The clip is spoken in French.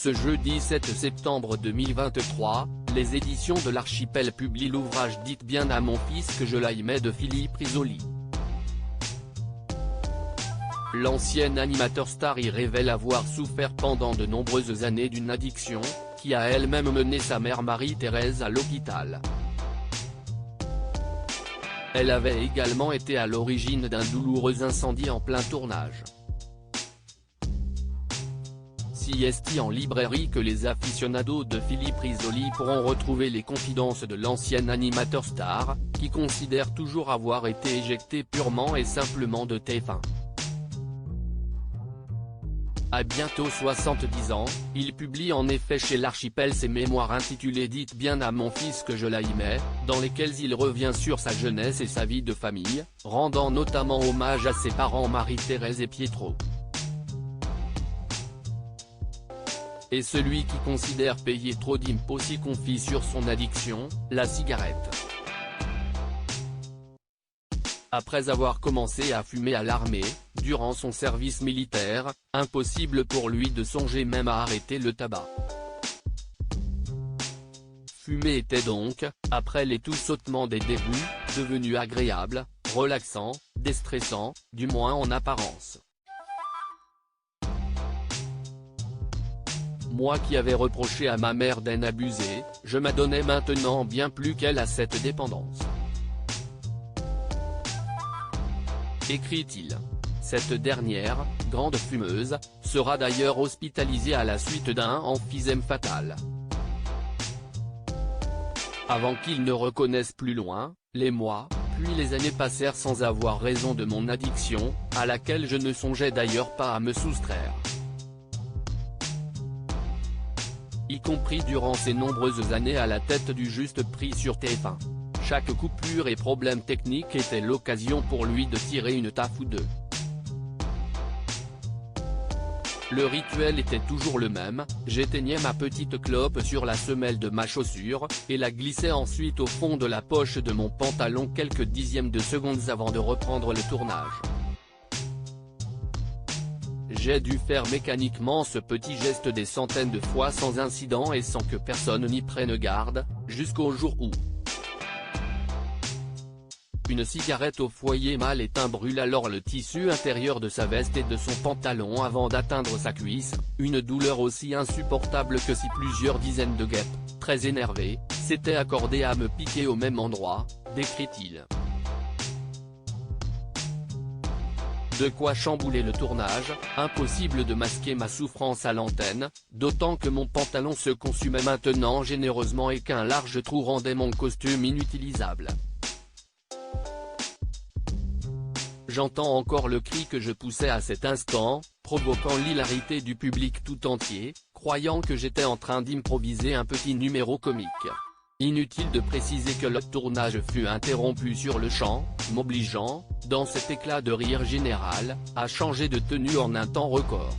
Ce jeudi 7 septembre 2023, les éditions de l'Archipel publient l'ouvrage « Dites bien à mon fils que je l'aimais » de Philippe Risoli. L'ancien animateur star y révèle avoir souffert pendant de nombreuses années d'une addiction, qui a elle-même mené sa mère Marie-Thérèse à l'hôpital. Elle avait également été à l'origine d'un douloureux incendie en plein tournage. Si est en librairie que les aficionados de Philippe Risoli pourront retrouver les confidences de l'ancien animateur star, qui considère toujours avoir été éjecté purement et simplement de TF1. À bientôt 70 ans, il publie en effet chez l'Archipel ses mémoires intitulées « Dites bien à mon fils que je l'aimais », dans lesquelles il revient sur sa jeunesse et sa vie de famille, rendant notamment hommage à ses parents Marie-Thérèse et Pietro. Et celui qui considère payer trop d'impôts s'y confie sur son addiction, la cigarette. Après avoir commencé à fumer à l'armée, durant son service militaire, impossible pour lui de songer même à arrêter le tabac. Fumer était donc, après les tout sautements des débuts, devenu agréable, relaxant, déstressant, du moins en apparence. Moi qui avais reproché à ma mère d'en abuser, je m'adonnais maintenant bien plus qu'elle à cette dépendance. Écrit-il. Cette dernière, grande fumeuse, sera d'ailleurs hospitalisée à la suite d'un emphysème fatal. Avant qu'il ne reconnaisse plus loin, les mois, puis les années passèrent sans avoir raison de mon addiction, à laquelle je ne songeais d'ailleurs pas à me soustraire. Y compris durant ces nombreuses années à la tête du Juste Prix sur TF1. Chaque coupure et problème technique était l'occasion pour lui de tirer une taffe ou deux. Le rituel était toujours le même, j'éteignais ma petite clope sur la semelle de ma chaussure, et la glissais ensuite au fond de la poche de mon pantalon quelques dixièmes de secondes avant de reprendre le tournage. J'ai dû faire mécaniquement ce petit geste des centaines de fois sans incident et sans que personne n'y prenne garde, jusqu'au jour où une cigarette au foyer mal éteint brûle alors le tissu intérieur de sa veste et de son pantalon avant d'atteindre sa cuisse, une douleur aussi insupportable que si plusieurs dizaines de guêpes, très énervées, s'étaient accordées à me piquer au même endroit, décrit-il. De quoi chambouler le tournage, impossible de masquer ma souffrance à l'antenne, d'autant que mon pantalon se consumait maintenant généreusement et qu'un large trou rendait mon costume inutilisable. J'entends encore le cri que je poussais à cet instant, provoquant l'hilarité du public tout entier, croyant que j'étais en train d'improviser un petit numéro comique. Inutile de préciser que le tournage fut interrompu sur le champ, m'obligeant, dans cet éclat de rire général, à changer de tenue en un temps record.